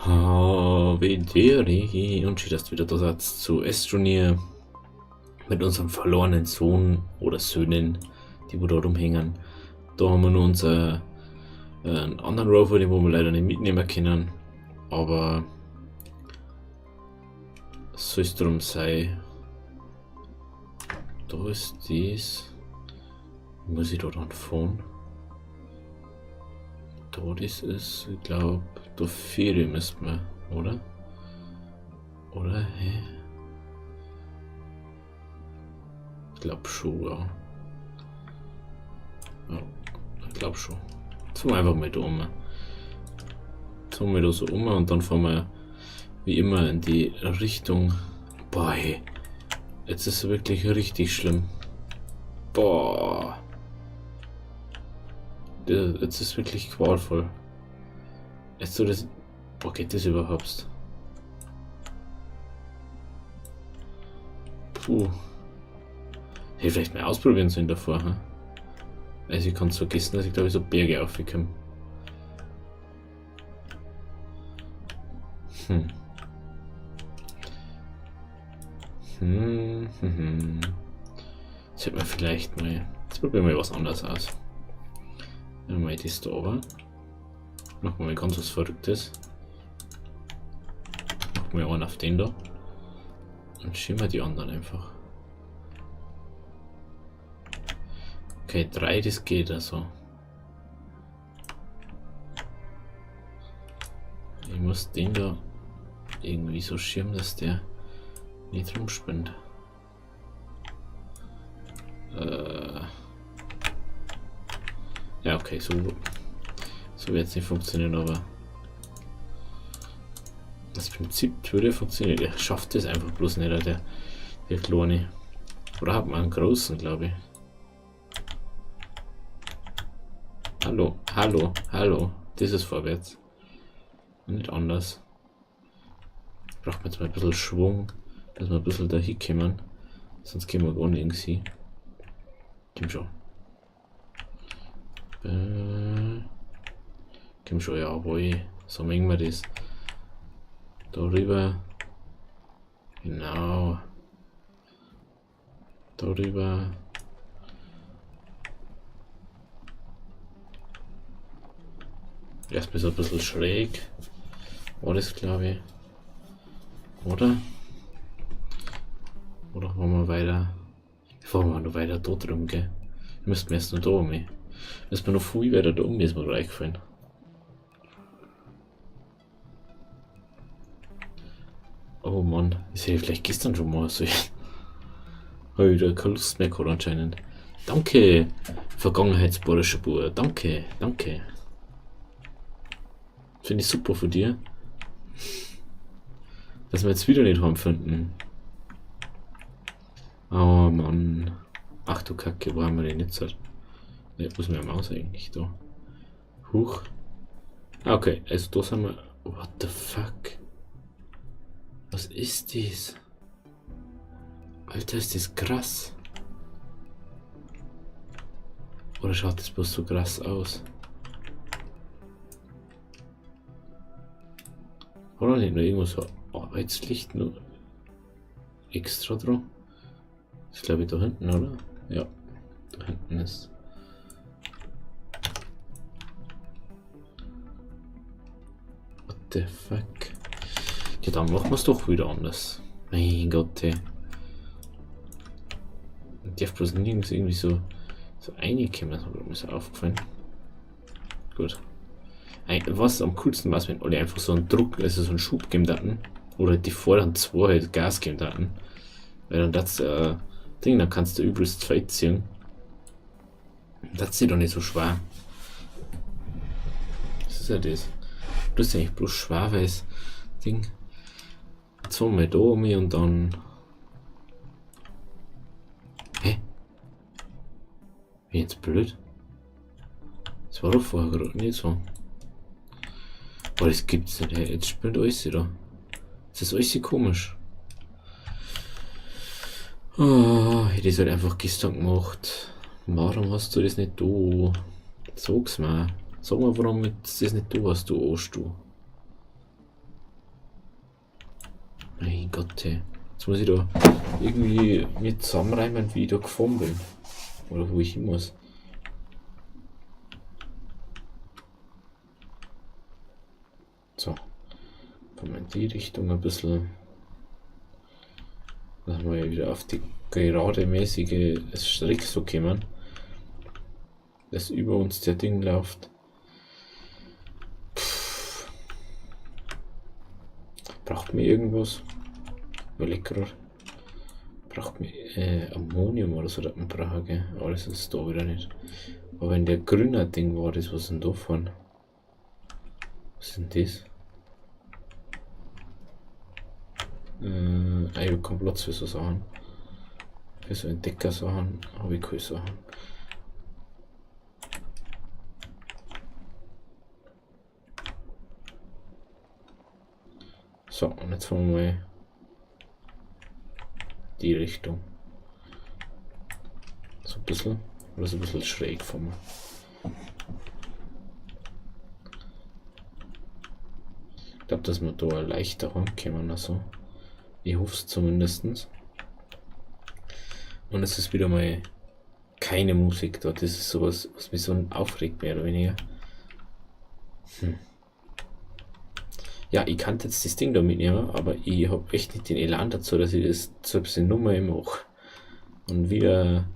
Havideri und schön, dass du wieder da seid zu Astroneer mit unserem verlorenen Sohn oder Söhnen, die wo da rumhängen. Da haben wir nur einen anderen Rover, den wo wir leider nicht mitnehmen können, aber soll es drum sein. Da ist dies. Muss ich da dann fahren? Da das ist, ich glaube, da Ferien müssten wir, oder? Oder? Hä? Ich glaube schon, ja. Ja, ich glaube schon. Jetzt fahren wir einfach mal da um. Jetzt fahren wir da so um und dann fahren wir wie immer in die Richtung. Boah, hey. Jetzt ist es wirklich richtig schlimm. Boah. Jetzt ist es wirklich qualvoll. Jetzt so das. Boah, geht das überhaupt? Puh. Hätte ich vielleicht mal ausprobieren sollen davor, hm? Also ich kann es vergessen, dass ich glaube ich so Berge aufgekommen. Sollte man vielleicht mal. Jetzt probieren wir was anderes aus. Nehmen wir mal das da oben. Machen wir mal ganz was Verrücktes. Machen wir einen auf den da. Und schieben wir die anderen einfach. Okay, 3, das geht also. Ich muss den da irgendwie so schirmen, dass der nicht rumspinnt. Ja, okay, so wird es nicht funktionieren, aber das Prinzip würde funktionieren. Er schafft es einfach bloß nicht, der Kleine. Oder hat man einen großen, glaube ich. Hallo, hallo, hallo. Das ist vorwärts. Nicht anders. Braucht man jetzt mal ein bisschen Schwung, dass wir ein bisschen da hinkommen. Sonst gehen wir gar nirgends hin. Komm schon. Komm schon, jawohl. So mengen wir das. Darüber. Genau. Darüber. Erstmal so ein bisschen schräg. War das, glaube ich. Oder? Oder wollen wir weiter? Fahren wir noch weiter da drum, gell? Müssten wir erst noch da um. Müssen wir noch viel weiter da um, ist mir reingefallen. Oh Mann, ich hätte vielleicht gestern schon mal so. Habe ich da keine Lust mehr gehabt anscheinend. Danke, Vergangenheitsbohrer. Danke, danke. Finde ich super von dir. Dass wir jetzt wieder nicht haben finden. Oh Mann. Ach du Kacke, wo haben wir den jetzt? Ne, wo ist meine Maus eigentlich da? Huch. Ah, okay, also da sind wir. What the fuck? Was ist das? Alter, ist das krass. Oder schaut das bloß so krass aus? Oder nicht noch irgendwo so Arbeitslicht nur extra dran? Das glaube ich da hinten, oder? Ja, da hinten ist. What the fuck? Ja, dann machen wir es doch wieder anders. Mein Gott, ey. Ich darf bloß nirgends irgendwie so reinkommen, das hat mir so aufgefallen. Gut. Was am coolsten war, wenn alle einfach so einen Druck, also so einen Schub geben hatten. Oder die vorderen zwei halt Gas geben hatten. Weil dann das Ding, dann kannst du übelst weit ziehen. Das ist doch nicht so schwer. Das ist ja das. Das ist eigentlich bloß schwer, weil das Ding. Zweimal da um und dann. Hä? Wie jetzt blöd? Das war doch vorher gerade nicht so. Aber das gibt's nicht, hey. Jetzt spielt alles wieder. Das ist alles komisch. Oh, ich hätte das halt einfach gestern gemacht. Warum hast du das nicht da? Sag's mir. Sag mal, warum das nicht da hast, du Arsch, du. Mein Gott, ey. Jetzt muss ich da irgendwie mir zusammenreimen, wie ich da gefahren bin. Oder wo ich hin muss. So. Fahren wir in die Richtung ein bisschen. Dann haben wir wieder auf die gerade mäßige Strick so kommen. Das über uns der Ding läuft. Braucht mir irgendwas? Überleg grad. Braucht mir Ammonium oder so, das man brauchen, gell? Aber das ist da wieder nicht. Aber wenn der grüne Ding war, das was ist denn da vorne? Was ist denn das? Ich habe keinen Platz für so Sachen. Für so Entdecker-Sachen habe ich keine Sachen. So, und jetzt fahren wir mal die Richtung. So ein bisschen. Oder so ein bisschen schräg fahren wir. Ich glaube, dass wir da leichter rankommen. Also. Ich hoffe es zumindest. Und es ist wieder mal keine Musik dort. Das ist sowas, was mich so aufregt, mehr oder weniger. Ja, ich kann jetzt das Ding da mitnehmen, aber ich habe echt nicht den Elan dazu, dass ich das so ein bisschen Nummer mache. Und wieder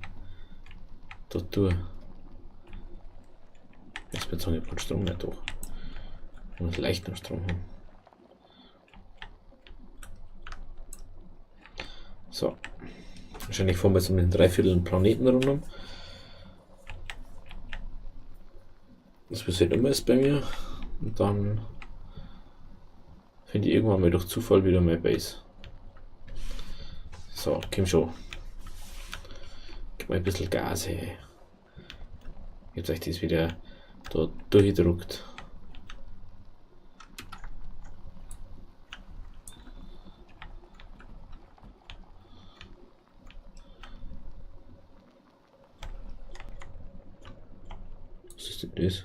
dort durch. Jetzt wird so keinen Strom mehr durch. Ich muss leicht noch Strom haben. So. Wahrscheinlich fahren wir jetzt um den dreiviertel Planeten runter. Das passiert immer ist bei mir. Und dann finde ich irgendwann mal durch Zufall wieder meine Base. So, komm schon. Gib mal ein bisschen Gas, hey. Jetzt euch das wieder da durchgedruckt. Was ist denn das?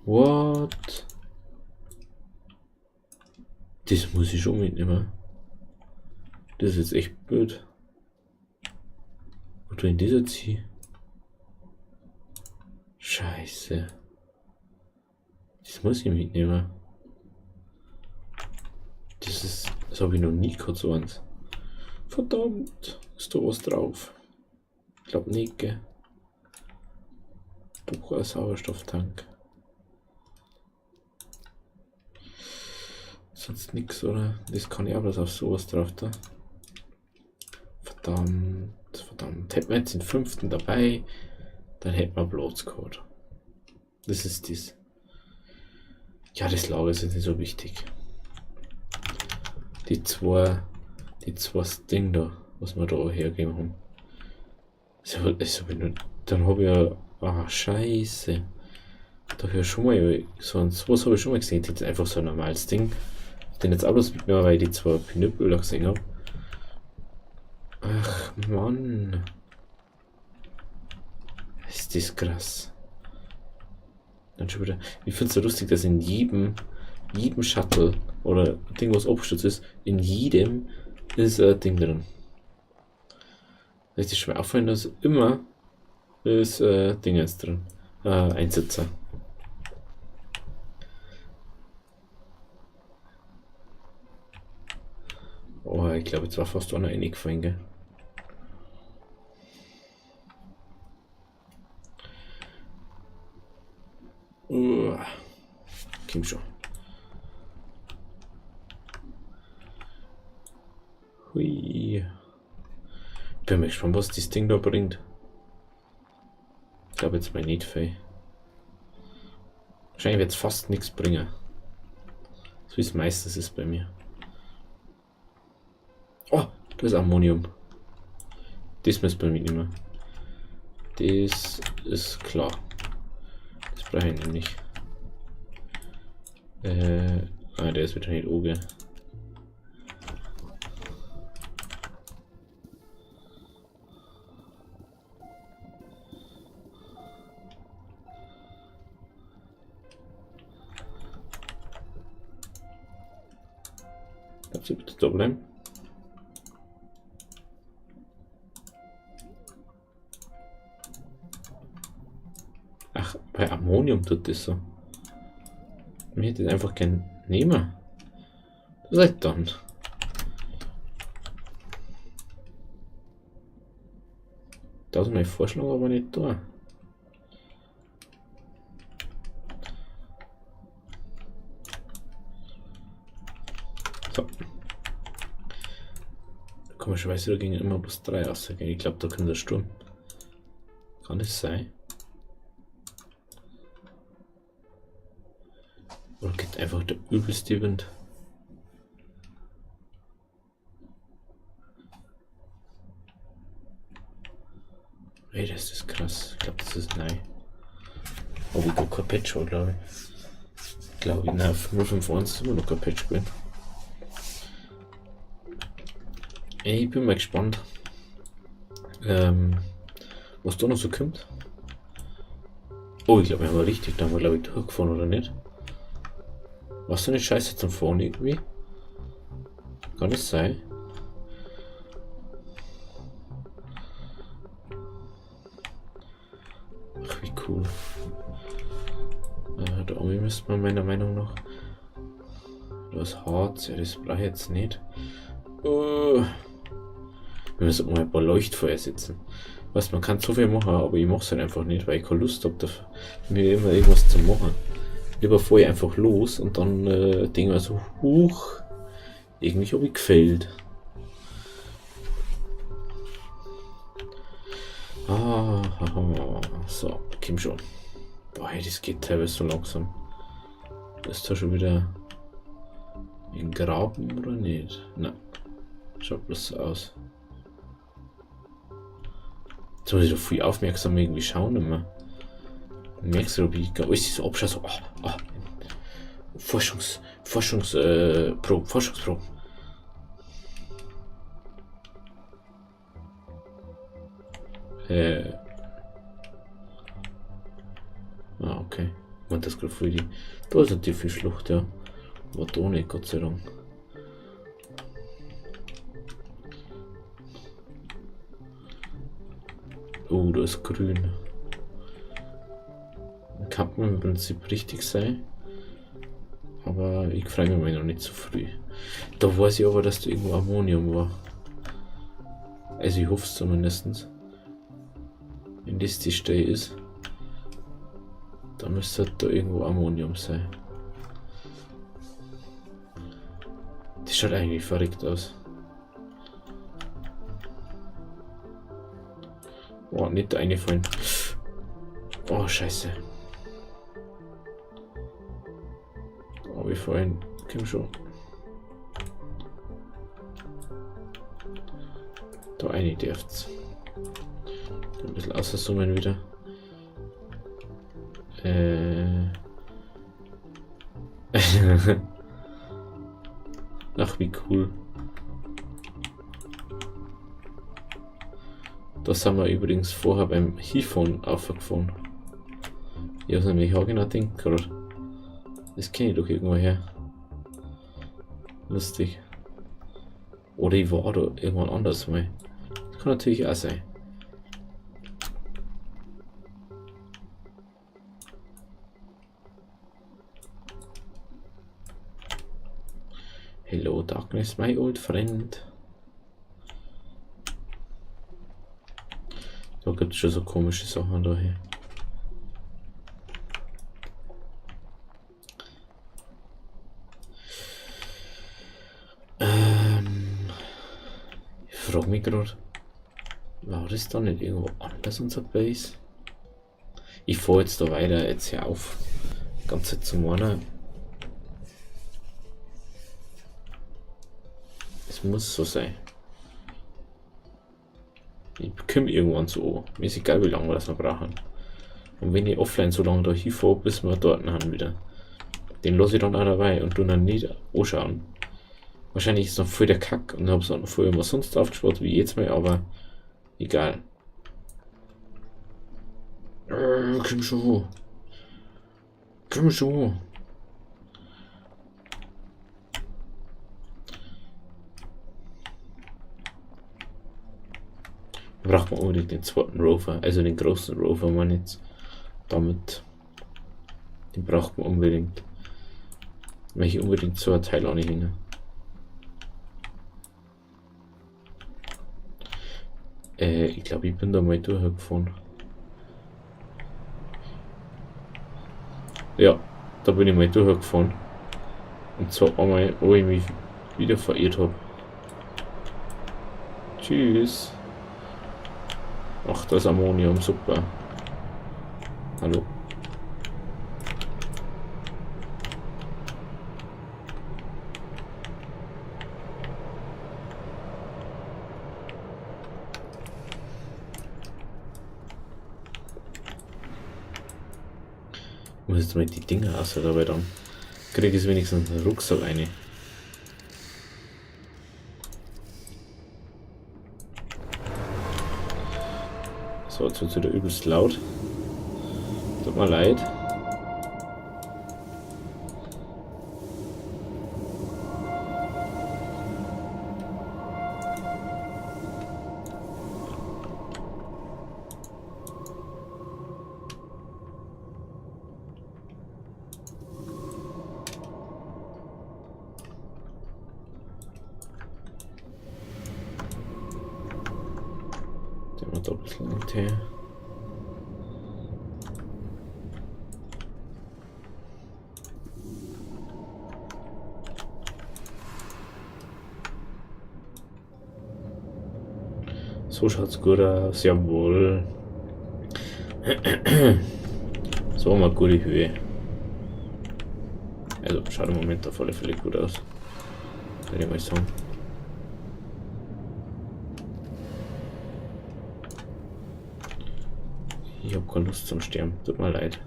What? Das muss ich schon mitnehmen. Das ist jetzt echt blöd. Oder in dieser Zieh. Scheiße. Das muss ich mitnehmen. Das habe ich noch nie gehabt, so eins. Verdammt, ist da was drauf? Ich glaube nicht, gell? Doch, ein Sauerstofftank. Sonst nichts, oder? Das kann ich aber auf sowas drauf da. Verdammt. Hätten wir jetzt den 5. dabei, dann hätten wir Platz gehabt. Das ist das. Ja, das Lager ist jetzt nicht so wichtig. Die zwei Dinge da, was wir da hergeben haben. Dann habe ich ja. Ah, scheiße. Da habe ich schon mal sowas habe ich schon mal gesehen. Das ist einfach so ein normales Ding. Den jetzt alles mit mir, weil ich die zwei Pinöppel gesehen habe. Ach Mann. Ist das krass. Dann schon wieder. Ich finde es so lustig, dass in jedem Shuttle oder Ding, was abgestürzt ist, in jedem ist ein Ding drin. Richtig schwer auffallen, dass immer ist Ding jetzt drin. Einsitzer. Oh, ich glaube, jetzt war fast auch noch reingefallen, gell? Komm schon. Hui. Bin mal gespannt, was das Ding da bringt. Ich glaube jetzt mal nicht viel. Wahrscheinlich wird es fast nichts bringen. So wie es meistens ist bei mir. Oh, da ist Ammonium. Das müssen wir mitnehmen. Das ist klar. Das brauche ich nämlich. Der ist wieder nicht oben. Kannst du bitte da bleiben? Ach, bei Ammonium tut das so. Ich hätte das einfach gern nehmen. Seid dann. Da ist mein Vorschlag aber nicht da. So. Komischerweise, da ging immer plus 3 aus. Ich glaube, da kommt der Sturm. Kann das sein? Oder geht einfach der übelste Wind? Ey, das ist krass. Ich glaube, das ist nein. Aber ich habe kein Patch, glaube ich. Glaube ich, nein, 051 immer noch kein Patch gewesen. Ey, ich bin mal gespannt, was da noch so kommt. Oh, ich glaube, wir haben richtig, da haben wir, glaube ich, durchgefahren, oder nicht? Was so eine Scheiße zum Fahren irgendwie? Kann das sein? Ach, wie cool. Da oben müsste man meiner Meinung nach. Das Harz, ja, das brauche ich jetzt nicht. Wir müssen mal ein paar Leuchtfeuer setzen. Was, man kann so viel machen, aber ich mache es halt einfach nicht, weil ich keine Lust habe, mir immer irgendwas zu machen. Lieber vorher einfach los und dann denke ich so, huch, irgendwie habe ich gefällt. So, komm schon. Boah, das geht teilweise so langsam. Ist da schon wieder ein Graben oder nicht? Nein. Schaut bloß so aus. Jetzt muss ich doch viel aufmerksam irgendwie schauen immer. Merkst du, wie ich alles so abschaue, so, Forschungsprobe. Okay. Man, das gerade für die. Da ist natürlich viel Schlucht, ja. War da nicht, Gott sei Dank. Oh, da ist grün. Kann man im Prinzip richtig sein. Aber ich frage mich noch nicht so früh. Da weiß ich aber, dass da irgendwo Ammonium war. Also ich hoffe es zumindest. Wenn das die Stelle ist, dann müsste da irgendwo Ammonium sein. Das schaut eigentlich verrückt aus. Oh, nicht eingefallen. Oh, scheiße. Oh, wie vorhin. Komm schon. Da eine dürft's. Ein bisschen außersummen wieder. Ach, wie cool. Das haben wir übrigens vorher beim Hiphone aufgefahren. Ich habe nämlich auch genau gedacht gerade. Das kenne ich doch irgendwo her. Lustig. Oder ich war da irgendwann anders mal. Das kann natürlich auch sein. Hello Darkness, my old friend. Da gibt es schon so komische Sachen daher. Ich frage mich gerade, war das da nicht irgendwo anders unser Base? Ich fahre jetzt da weiter, jetzt hier auf. Ganze zum Morgen. Es muss so sein. Ich komme irgendwann so. Mir ist egal, wie lange wir das noch brauchen. Und wenn ich offline so lange da hinfahre, bis wir dort haben wieder. Den lasse ich dann auch dabei und tu dann nicht anschauen. Wahrscheinlich ist noch voll der Kack und habe es auch noch vorher immer sonst aufgespart, wie jetzt mal, aber egal. Komm schon hoch. Komm schon hoch. Da braucht man unbedingt den zweiten Rover, also den großen Rover, man jetzt damit. Den braucht man unbedingt. Weil ich unbedingt so ein Teil auch nicht hin. Ich glaube, ich bin da mal durchgefahren. Ja, da bin ich mal durchgefahren. Und zwar einmal, wo ich mich wieder verirrt habe. Tschüss. Ach, das Ammonium, super. Hallo. Ich muss jetzt mal die Dinger aus, dabei dann kriege ich wenigstens einen Rucksack rein. So, jetzt wird es wieder übelst laut. Tut mir leid. Der war da ein bisschen hinterher. So schaut's gut aus, jawohl. So haben wir eine gute Höhe. Also schaut im Moment auf alle Fälle gut aus. Würde ich mal sagen. Ich habe keine Lust zum Sterben. Tut mir leid.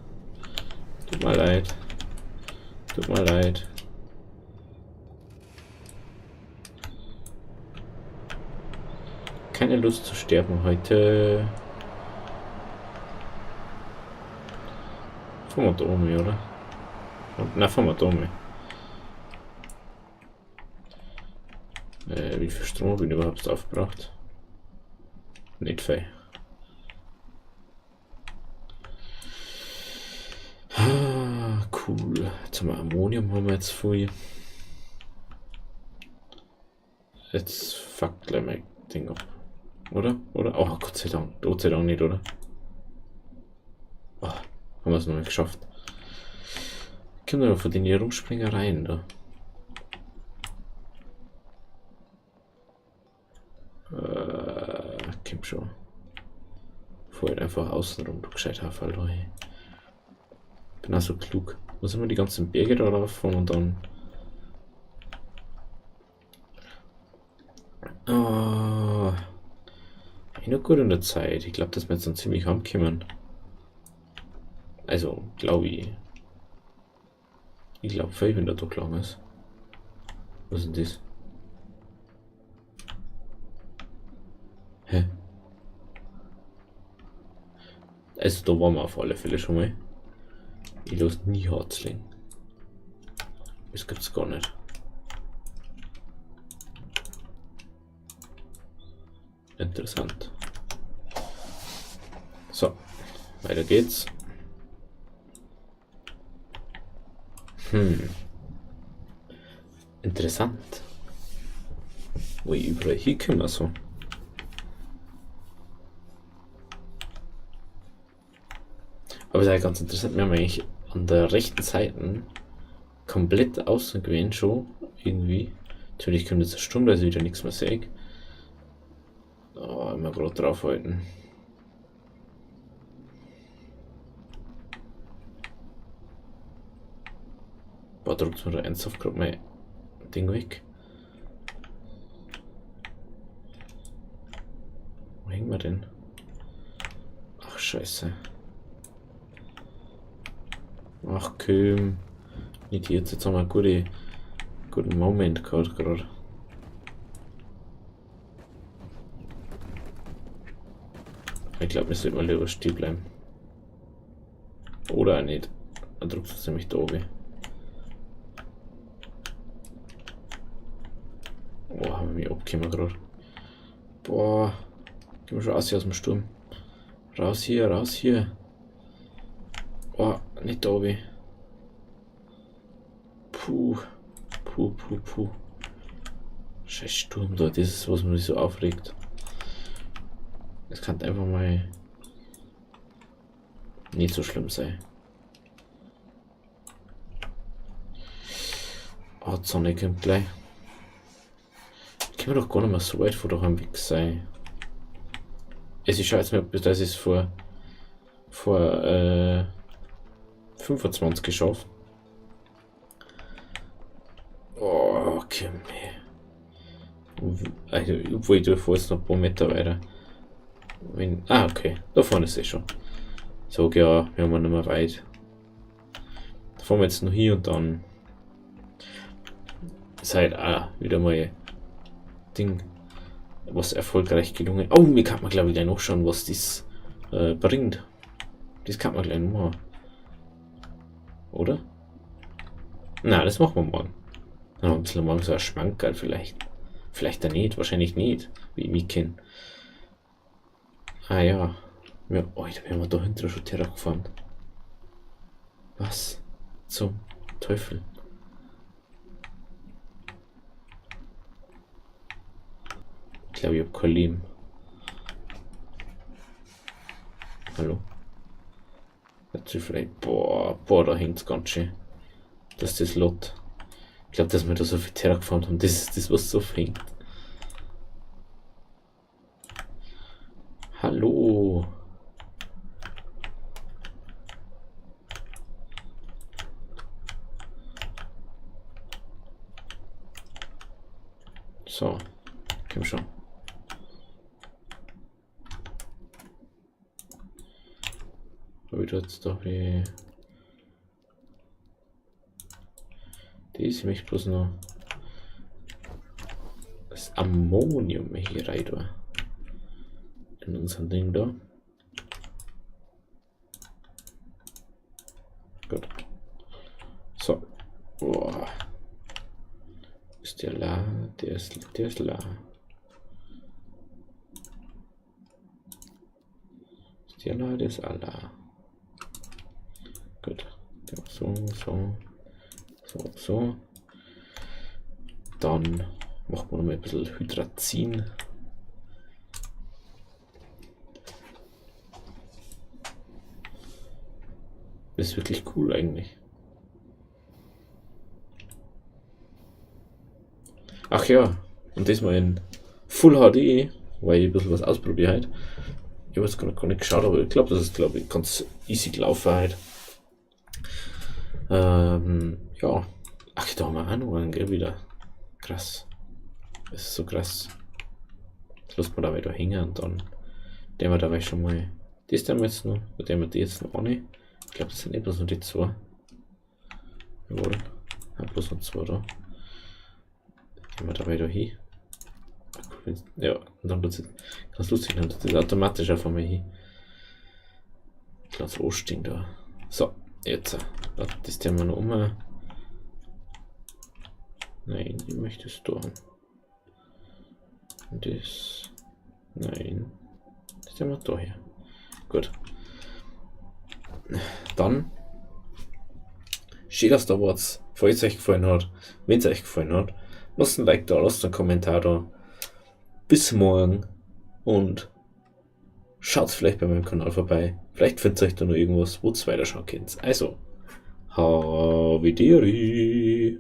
Tut mir leid. Tut mir leid. Keine Lust zu sterben heute. Fahren wir da oben, oder? Na, fahren wir da oben. Wie viel Strom habe ich überhaupt aufgebracht? Nicht viel. Ah, cool. Jetzt haben wir Ammonium, haben wir jetzt viel. Jetzt fuckt gleich mein Ding ab. Oder? Oder? Oh, Gott sei Dank. Gott sei Dank nicht, oder? Oh, haben wir es noch nicht geschafft. Können wir von den hier Rumspringereien da? Komm schon. Vorher einfach außenrum, du gescheit Haferl, du. Bin auch so klug. Muss immer die ganzen Berge da rauffahren und dann. Oh, ich noch gut in der Zeit. Ich glaube, dass wir jetzt dann ziemlich heimkommen. Also, glaube ich. Ich glaube, wenn der doch lang ist. Was ist denn das? Hä? Also, da waren wir auf alle Fälle schon mal. Ich lasse nie Harzling. Das gibt's gar nicht. Interessant. So, weiter geht's. Interessant. Wo ich überall hinkomme so. Aber es ist ja ganz interessant, wir haben eigentlich an der rechten Seite komplett außen gewesen schon, irgendwie. Natürlich kommt jetzt eine Stunde, also wieder nichts mehr sehe. Oh, immer gerade draufhalten. Boah, drückt mir da ernsthaft gerade mein Ding weg. Wo hängen wir denn? Ach, scheiße. Ach, komm. Nicht jetzt haben wir einen guten Moment gehabt gerade. Ich glaube, wir sollten mal lieber stehen bleiben. Oder auch nicht. Dann drückt es nämlich da oben. Oh, haben wir mich abgekommen gerade. Boah. Gehen wir schon raus hier aus dem Sturm. Raus hier, raus hier. Oh, nicht da oben. Puh. Puh, puh, puh. Scheiß Sturm da, das ist, was mich so aufregt. Es kann einfach mal nicht so schlimm sein. Oh, die Sonne kommt gleich. Können wir doch gar nicht mehr so weit von daheim weg sein. Ich schaue jetzt mal, dass ich es vor 25 geschafft. Oh, okay. Also, obwohl ich fahre jetzt noch ein paar Meter weiter. Okay, da vorne ist es schon. So, ja, wir haben nicht mehr weit. Da fahren wir jetzt noch hier und dann ist halt wieder mal Ding, was erfolgreich gelungen. Oh, mir kann man glaube ich gleich noch schauen, was das bringt. Das kann man gleich noch machen. Oder? Na, das machen wir morgen. Dann ein bisschen morgen so ein Schmankerl vielleicht. Vielleicht dann nicht, wahrscheinlich nicht, wie ich mich kenne. Ah ja. Ja, Alter, wir haben da hinten schon Terra gefahren. Was zum Teufel? Ich glaube, ich habe kein Leben. Hallo? Dazu vielleicht. Boah, da hängt es ganz schön. Das ist das Lot. Ich glaube, dass wir da so viel Terra gefahren haben, das ist das, was so fängt. Hallo. So, komm schon. Habe ich jetzt doch wie. Ich möchte bloß noch das Ammonium hier rein da. In unserem Ding da. Gut. So. Boah. Ist der la? Der ist la. Ist der la? Der ist la. Gut. So. Dann machen wir noch mal ein bisschen Hydrazin. Das ist wirklich cool eigentlich. Ach ja, und das mal in Full HD, weil ich ein bisschen was ausprobiere halt. Ich habe jetzt gar nicht geschaut, aber ich glaube, das ist ganz easy gelaufen halt. Ja. Ach, da haben wir auch noch einen, gell, wieder. Krass. Das ist so krass. Jetzt lassen wir da weiter hängen und dann den wir dabei schon mal. Das haben wir jetzt noch, den wir die jetzt noch nicht. Ich glaube, das sind nicht bloß nur die zwei. Jawohl. Ja, bloß noch zwei da. Gehen wir da weiter hin. Ja, und dann wird es ganz lustig, dann wird das automatisch einfach mal hin. Ganz anstehen da. So, jetzt. Das tun wir noch um. Nein, ich möchte es da. Das. Nein. Das tun wir da her. Gut. Dann steht das da was, falls es euch gefallen hat. Wenn es euch gefallen hat, lasst ein Like da, lasst einen Kommentar da. Bis morgen und schaut vielleicht bei meinem Kanal vorbei. Vielleicht findet ihr euch da noch irgendwas, wo ihr weiterschauen könnt. Also, Havideri.